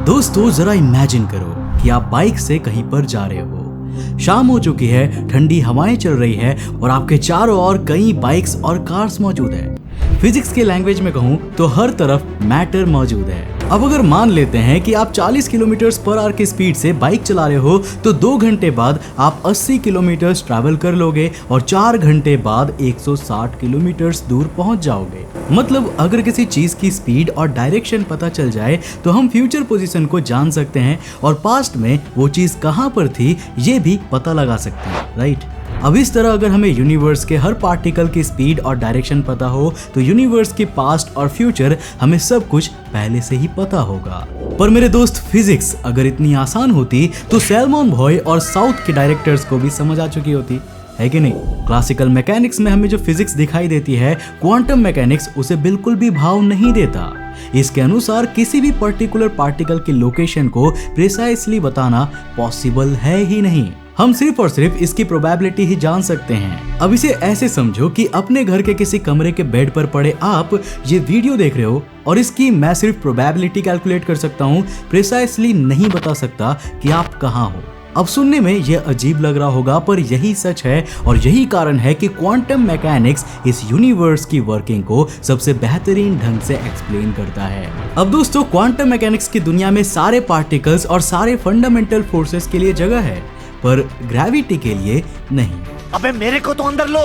दोस्तों जरा इमेजिन करो कि आप बाइक से कहीं पर जा रहे हो। शाम हो चुकी है, ठंडी हवाएं चल रही है और आपके चारों ओर कई बाइक्स और कार्स मौजूद है। फिजिक्स के लैंग्वेज में कहूँ तो हर तरफ मैटर मौजूद है। अब अगर मान लेते हैं कि आप 40 किलोमीटर पर आवर की स्पीड से बाइक चला रहे हो तो 2 घंटे बाद आप 80 किलोमीटर ट्रैवल कर लोगे और 4 घंटे बाद 160 किलोमीटर दूर पहुंच जाओगे। मतलब अगर किसी चीज की स्पीड और डायरेक्शन पता चल जाए तो हम फ्यूचर पोजीशन को जान सकते हैं और पास्ट में वो चीज कहां पर थी ये भी पता लगा सकते हैं, राइट। अब इस तरह अगर हमें यूनिवर्स के हर पार्टिकल की स्पीड और डायरेक्शन पता हो तो यूनिवर्स के पास्ट और फ्यूचर हमें सब कुछ पहले से ही पता होगा। पर मेरे दोस्त, फिजिक्स अगर इतनी आसान होती तो सैलमन बॉय और साउथ के डायरेक्टर्स को भी समझ आ चुकी होती, है कि नहीं। क्लासिकल मैकेनिक्स में हमें जो फिजिक्स दिखाई देती है, क्वांटम मैकेनिक्स उसे बिल्कुल भी भाव नहीं देता। इसके अनुसार किसी भी पर्टिकुलर पार्टिकल की लोकेशन को प्रिसाइसली बताना पॉसिबल है ही नहीं। हम सिर्फ और सिर्फ इसकी प्रोबेबिलिटी ही जान सकते हैं। अब इसे ऐसे समझो कि अपने घर के किसी कमरे के बेड पर पड़े आप ये वीडियो देख रहे हो और इसकी मैं सिर्फ प्रोबेबिलिटी कैलकुलेट कर सकता हूँ, प्रिसाइसली नहीं बता सकता कि आप कहाँ हो। अब सुनने में यह अजीब लग रहा होगा पर यही सच है और यही कारण है कि क्वांटम मैकेनिक्स इस यूनिवर्स की वर्किंग को सबसे बेहतरीन ढंग से एक्सप्लेन करता है। अब दोस्तों, क्वांटम मैकेनिक्स की दुनिया में सारे पार्टिकल्स और सारे फंडामेंटल फोर्सेस के लिए जगह है पर ग्रेविटी के लिए नहीं। अबे मेरे को तो अंदर लो।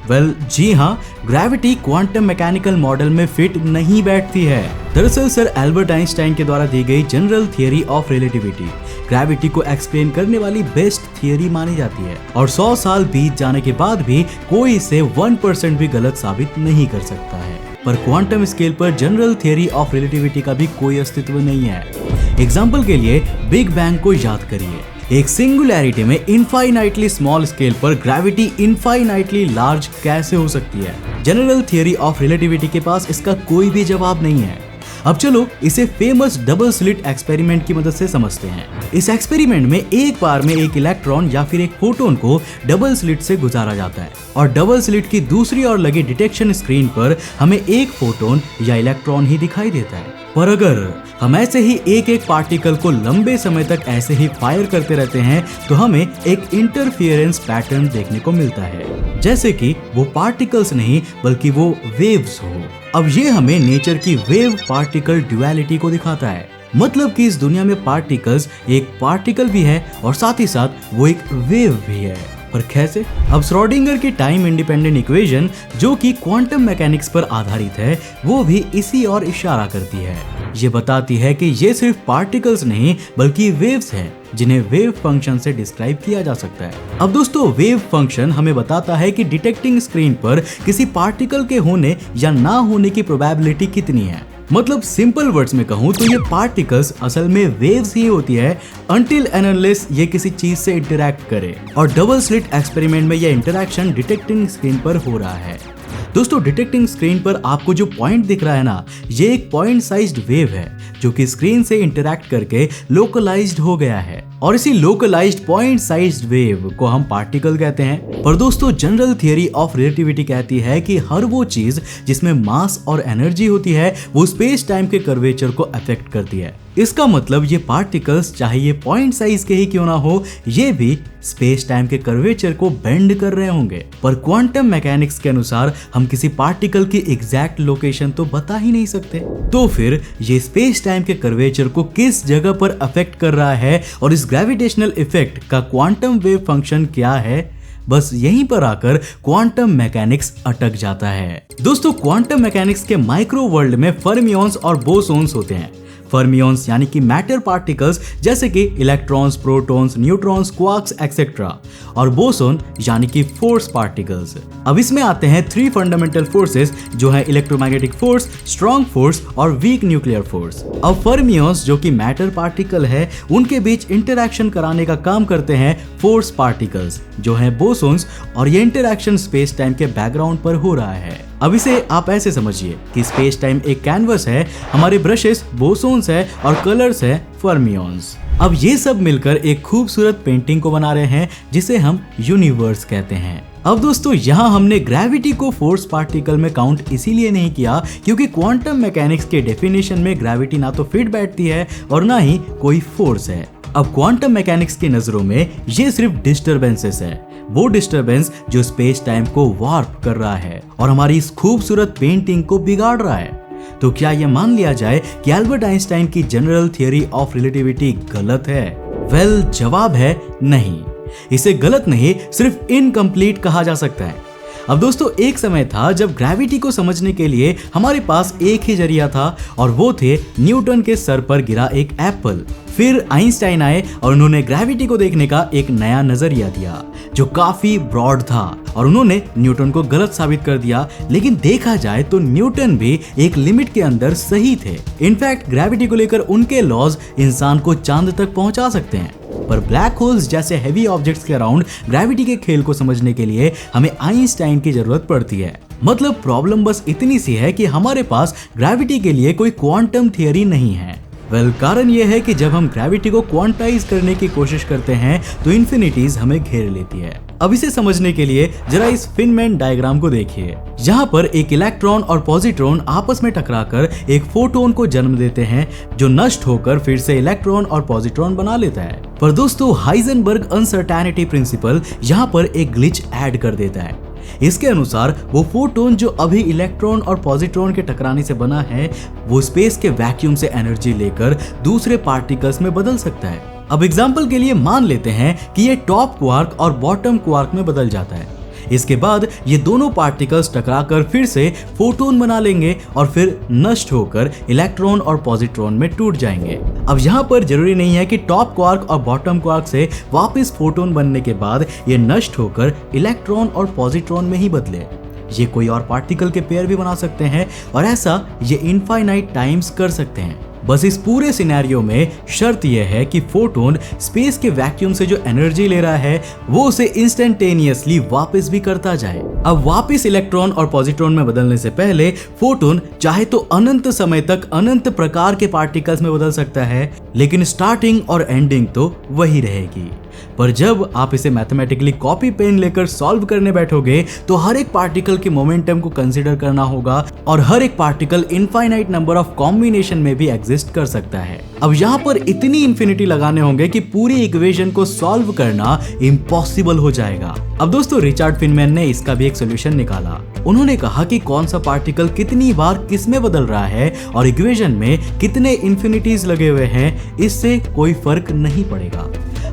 वेल, जी हाँ, ग्रेविटी क्वांटम मैकेनिकल मॉडल में फिट नहीं बैठती है। दरअसल सर एल्बर्ट आइंस्टाइन के द्वारा दी गई general theory of relativity gravity को एक्सप्लेन करने वाली बेस्ट थियरी मानी जाती है और 100 साल बीत जाने के बाद भी कोई इसे 1% भी गलत साबित नहीं कर सकता है। पर क्वांटम स्केल पर जनरल थियरी ऑफ रिलेटिविटी का भी कोई अस्तित्व नहीं है। एग्जाम्पल के लिए बिग बैंग को याद करिए। एक सिंगुलैरिटी में इनफाइनाइटली स्मॉल स्केल पर ग्रेविटी इनफाइनाइटली लार्ज कैसे हो सकती है? जनरल थियरी ऑफ रिलेटिविटी के पास इसका कोई भी जवाब नहीं है। अब चलो इसे फेमस डबल स्लिट एक्सपेरिमेंट की मदद से समझते हैं। इस एक्सपेरिमेंट में एक बार में एक इलेक्ट्रॉन या फिर एक फोटोन को डबल स्लिट से गुजारा जाता है और डबल स्लिट की दूसरी ओर लगी डिटेक्शन स्क्रीन पर हमें एक फोटोन या इलेक्ट्रॉन ही दिखाई देता है। पर अगर हम ऐसे ही एक एक पार्टिकल को लंबे समय तक ऐसे ही फायर करते रहते हैं तो हमें एक इंटरफियरेंस पैटर्न देखने को मिलता है, जैसे कि वो पार्टिकल्स नहीं बल्कि वो वेव्स हो। अब ये हमें नेचर की वेव पार्टिकल ड्युअलिटी को दिखाता है। मतलब कि इस दुनिया में पार्टिकल्स एक पार्टिकल भी है और साथ ही साथ वो एक वेव भी है। पर कैसे? अब श्रोडिंगर की टाइम इंडिपेंडेंट इक्वेशन जो कि क्वांटम मैकेनिक्स पर आधारित है वो भी इसी ओर इशारा करती है। ये बताती है कि ये सिर्फ पार्टिकल्स नहीं बल्कि वेव्स हैं जिन्हें वेव फंक्शन से डिस्क्राइब किया जा सकता है। अब दोस्तों, वेव फंक्शन हमें बताता है कि डिटेक्टिंग स्क्रीन पर किसी पार्टिकल के होने या ना होने की प्रोबेबिलिटी कितनी है। मतलब सिंपल वर्ड्स में कहूँ तो ये पार्टिकल्स असल में वेव्स ही होती है अनटिल एंड अनलेस ये किसी चीज से इंटरैक्ट करे। और डबल स्लिट एक्सपेरिमेंट में ये इंटरैक्शन डिटेक्टिंग स्क्रीन पर हो रहा है। दोस्तों, डिटेक्टिंग स्क्रीन पर आपको जो पॉइंट दिख रहा है ना, ये एक पॉइंट साइज्ड वेव है जो कि स्क्रीन से इंटरैक्ट करके लोकलाइज्ड हो गया है और इसी लोकलाइज्ड पॉइंट साइज्ड वेव को हम पार्टिकल कहते हैं। पर दोस्तों, जनरल थियरी ऑफ रिलेटिविटी कहती है कि हर वो चीज जिसमें मास और एनर्जी होती है वो स्पेस टाइम के कर्वेचर को अफेक्ट करती है। इसका मतलब ये पार्टिकल्स चाहे ये पॉइंट साइज के ही क्यों ना हो, ये भी स्पेस टाइम के कर्वेचर को बेंड कर रहे होंगे। पर क्वांटम मैकेनिक्स के अनुसार हम किसी पार्टिकल की एग्जैक्ट लोकेशन तो बता ही नहीं सकते। तो फिर ये स्पेस टाइम के कर्वेचर को किस जगह पर अफेक्ट कर रहा है और इस ग्रेविटेशनल इफेक्ट का क्वांटम वेव फंक्शन क्या है? बस यहीं पर आकर क्वांटम मैकेनिक्स अटक जाता है। दोस्तों, क्वांटम मैकेनिक्स के माइक्रो वर्ल्ड में फर्मियंस और बोसोन्स होते हैं। फर्मियंस यानी कि मैटर पार्टिकल्स जैसे कि electrons, protons, neutrons, quarks etcetera, और बोसोन यानी कि फोर्स पार्टिकल्स। अब इसमें आते हैं 3 फंडामेंटल फोर्सेस जो है इलेक्ट्रोमैग्नेटिक फोर्स, स्ट्रॉन्ग फोर्स और वीक न्यूक्लियर फोर्स। अब फर्मियंस जो कि मैटर पार्टिकल है उनके बीच इंटरैक्शन कराने का काम करते हैं फोर्स पार्टिकल्स जो है बोसोन्स और ये इंटरैक्शन स्पेस टाइम के बैकग्राउंड पर हो रहा है। अब इसे आप ऐसे समझिए कि स्पेस टाइम एक कैनवस है, हमारे ब्रशेस बोसोन्स है और कलर्स है फर्मियंस। अब ये सब मिलकर एक खूबसूरत पेंटिंग को बना रहे हैं जिसे हम यूनिवर्स कहते हैं। अब दोस्तों यहाँ हमने ग्रेविटी को फोर्स पार्टिकल में काउंट इसीलिए नहीं किया क्योंकि क्वांटम मैकेनिक्स के डेफिनेशन में ग्रेविटी ना तो फिट बैठती है और ना ही कोई फोर्स है। अब क्वांटम मैकेनिक्स की नजरों में ये सिर्फ डिस्टरबेंसेस है, वो डिस्टरबेंस जो स्पेस टाइम को वार्प कर रहा है और हमारी इस खूबसूरत पेंटिंग को बिगाड़ रहा है। तो क्या यह मान लिया जाए कि एल्बर्ट आइंस्टाइन की जनरल थ्योरी ऑफ रिलेटिविटी गलत है? वेल, जवाब है नहीं। इसे गलत नहीं, सिर्फ इनकम्प्लीट कहा जा सकता है। अब दोस्तों एक समय था जब ग्रेविटी को समझने के लिए हमारे पास एक ही जरिया था और वो थे न्यूटन के सर पर गिरा एक एप्पल। फिर आइंस्टाइन आए और उन्होंने ग्रेविटी को देखने का एक नया नजरिया दिया जो काफी ब्रॉड था और उन्होंने न्यूटन को गलत साबित कर दिया। लेकिन देखा जाए तो न्यूटन भी एक लिमिट के अंदर सही थे। इनफैक्ट ग्रेविटी को लेकर उनके लॉज इंसान को चांद तक पहुंचा सकते हैं, पर ब्लैक होल्स जैसे हैवी ऑब्जेक्ट्स के अराउंड ग्रेविटी के खेल को समझने के लिए हमें आइंस्टाइन की जरूरत पड़ती है। मतलब प्रॉब्लम बस इतनी सी है कि हमारे पास ग्रेविटी के लिए कोई क्वांटम थियरी नहीं है। वेल, कारण यह है कि जब हम ग्रेविटी को क्वांटाइज करने की कोशिश करते हैं तो इन्फिनिटीज हमें घेर लेती है। अब इसे समझने के लिए जरा इस फिनमैन डायग्राम को देखिए, जहां पर एक इलेक्ट्रॉन और पॉजिट्रॉन आपस में टकराकर एक फोटोन को जन्म देते हैं जो नष्ट होकर फिर से इलेक्ट्रॉन और पॉजिट्रॉन बना लेता है। पर दोस्तों हाइजेनबर्ग अनसर्टेनिटी प्रिंसिपल यहां पर एक ग्लिच ऐड कर देता है। इसके अनुसार वो फोटोन जो अभी इलेक्ट्रॉन और पॉजिट्रॉन के टकराने से बना है वो स्पेस के वैक्यूम से एनर्जी लेकर दूसरे पार्टिकल्स में बदल सकता है। अब एग्जांपल के लिए मान लेते हैं कि ये टॉप क्वार्क और बॉटम क्वार्क में बदल जाता है। इसके बाद ये दोनों पार्टिकल्स टकराकर फिर से फोटोन बना लेंगे और फिर नष्ट होकर इलेक्ट्रॉन और पॉजिट्रॉन में टूट जाएंगे। अब यहाँ पर जरूरी नहीं है कि टॉप क्वार्क और बॉटम क्वार्क से वापस फोटोन बनने के बाद ये नष्ट होकर इलेक्ट्रॉन और पॉजिट्रॉन में ही बदले। ये कोई और पार्टिकल के पेयर भी बना सकते हैं और ऐसा ये इनफाइनाइट टाइम्स कर सकते हैं। बस इस पूरे सिनेरियो में शर्त यह है कि फोटोन स्पेस के वैक्यूम से जो एनर्जी ले रहा है वो उसे इंस्टेंटेनियसली वापस भी करता जाए। अब वापस इलेक्ट्रॉन और पॉजिट्रॉन में बदलने से पहले फोटोन चाहे तो अनंत समय तक अनंत प्रकार के पार्टिकल्स में बदल सकता है, लेकिन स्टार्टिंग और एंडिंग तो वही रहेगी। पर जब आप इसे मैथमेटिकली कॉपी पेन लेकर सॉल्व करने बैठोगे तो हर एक पार्टिकल के मोमेंटम को कंसीडर करना होगा और हर एक particle infinite number of combination में भी एग्जिस्ट कर सकता है। अब यहाँ पर इतनी इन्फिनिटी लगाने होंगे कि पूरी इक्वेशन को सॉल्व करना इम्पॉसिबल हो जाएगा। अब दोस्तों रिचर्ड फिनमैन ने इसका भी एक सोल्यूशन निकाला। उन्होंने कहा कि कौन सा पार्टिकल कितनी बार किस में बदल रहा है और इक्वेशन में कितने इन्फिनिटीज लगे हुए हैं, इससे कोई फर्क नहीं पड़ेगा।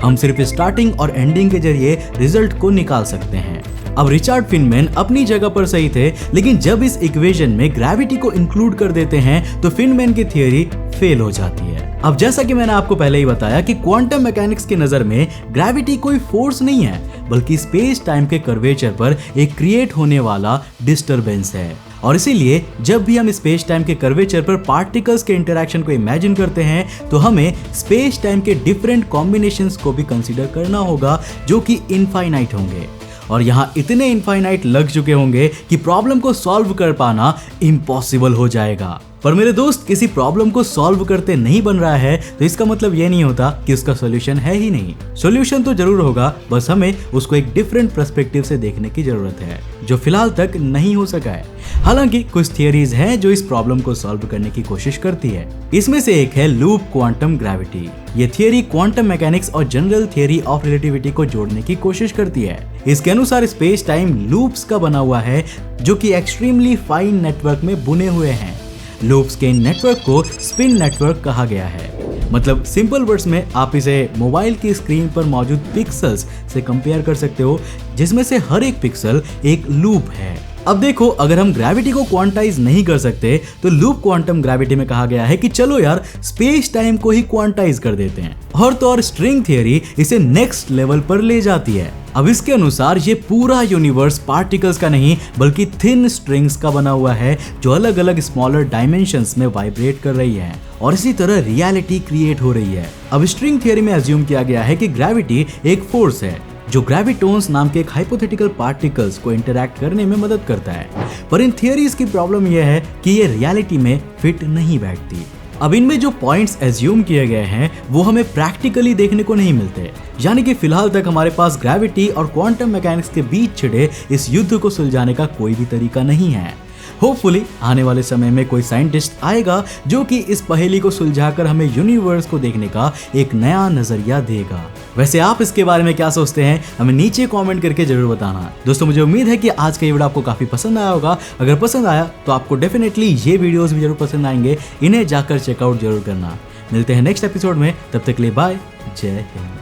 हम सिर्फ स्टार्टिंग और एंडिंग के जरिए रिजल्ट को निकाल सकते हैं। अब रिचर्ड फिनमैन अपनी जगह पर सही थे, लेकिन जब इस इक्वेशन में ग्रेविटी को इंक्लूड कर देते हैं तो फिनमैन की थियरी फेल हो जाती है। अब जैसा कि मैंने आपको पहले ही बताया कि क्वांटम मैकेनिक्स की नजर में ग्रेविटी कोई फोर्स नहीं है, बल्कि स्पेस टाइम के कर्वेचर पर एक क्रिएट होने वाला डिस्टरबेंस है। और इसीलिए जब भी हम स्पेस टाइम के कर्वेचर पर पार्टिकल्स के इंटरैक्शन को इमेजिन करते हैं तो हमें स्पेस टाइम के डिफरेंट कॉम्बिनेशंस को भी कंसीडर करना होगा जो कि इनफाइनाइट होंगे। और यहाँ इतने इनफाइनाइट लग चुके होंगे कि प्रॉब्लम को सॉल्व कर पाना इम्पॉसिबल हो जाएगा। पर मेरे दोस्त, किसी प्रॉब्लम को सॉल्व करते नहीं बन रहा है तो इसका मतलब ये नहीं होता कि उसका सॉल्यूशन है ही नहीं। सॉल्यूशन तो जरूर होगा, बस हमें उसको एक डिफरेंट पर्सपेक्टिव से देखने की जरूरत है जो फिलहाल तक नहीं हो सका है। हालांकि कुछ थियरीज हैं जो इस प्रॉब्लम को सॉल्व करने की कोशिश करती है। इसमें से एक है लूप क्वांटम ग्रेविटी। ये थियरी क्वांटम मैकेनिक्स और जनरल थियरी ऑफ रिलेटिविटी को जोड़ने की कोशिश करती है। इसके अनुसार स्पेस टाइम लूप्स का बना हुआ है जो कि एक्सट्रीमली फाइन नेटवर्क में बुने हुए हैं। लूप्स के नेटवर्क को स्पिन नेटवर्क कहा गया है। मतलब सिंपल वर्ड्स में आप इसे मोबाइल की स्क्रीन पर मौजूद पिक्सेल्स से कंपेयर कर सकते हो, जिसमें से हर एक पिक्सल एक लूप है। अब देखो, अगर हम ग्रेविटी को क्वांटाइज नहीं कर सकते तो लूप क्वांटम ग्रेविटी में कहा गया है कि चलो यार स्पेस टाइम को ही क्वांटाइज कर देते हैं। और तो और स्ट्रिंग थियरी इसे नेक्स्ट लेवल पर ले जाती है। अब इसके अनुसार ये पूरा यूनिवर्स पार्टिकल्स का नहीं बल्कि थिन स्ट्रिंग्स का बना हुआ है जो अलग अलग स्मॉलर डायमेंशंस में वाइब्रेट कर रही है और इसी तरह रियलिटी क्रिएट हो रही है। अब स्ट्रिंग थियरी में अज्यूम किया गया है कि ग्रेविटी एक फोर्स है जो ग्रेविटोन्स नाम के एक हाइपोथेटिकल पार्टिकल्स को इंटरैक्ट करने में मदद करता है। पर इन थियरीज की प्रॉब्लम यह है कि ये रियलिटी में फिट नहीं बैठती। अब इनमें जो पॉइंट्स एज्यूम किए गए हैं वो हमें प्रैक्टिकली देखने को नहीं मिलते, यानी कि फिलहाल तक हमारे पास ग्रेविटी और क्वांटम मैकेनिक्स के बीच छिड़े इस युद्ध को सुलझाने का कोई भी तरीका नहीं है। होपफुली आने वाले समय में कोई साइंटिस्ट आएगा जो कि इस पहेली को सुलझाकर हमें यूनिवर्स को देखने का एक नया नजरिया देगा। वैसे आप इसके बारे में क्या सोचते हैं हमें नीचे कमेंट करके जरूर बताना। दोस्तों मुझे उम्मीद है कि आज का ये वीडियो आपको काफी पसंद आया होगा। अगर पसंद आया तो आपको डेफिनेटली ये वीडियोस भी जरूर पसंद आएंगे, इन्हें जाकर चेकआउट जरूर करना। मिलते हैं नेक्स्ट एपिसोड में, तब तक के लिए बाय, जय हिंद।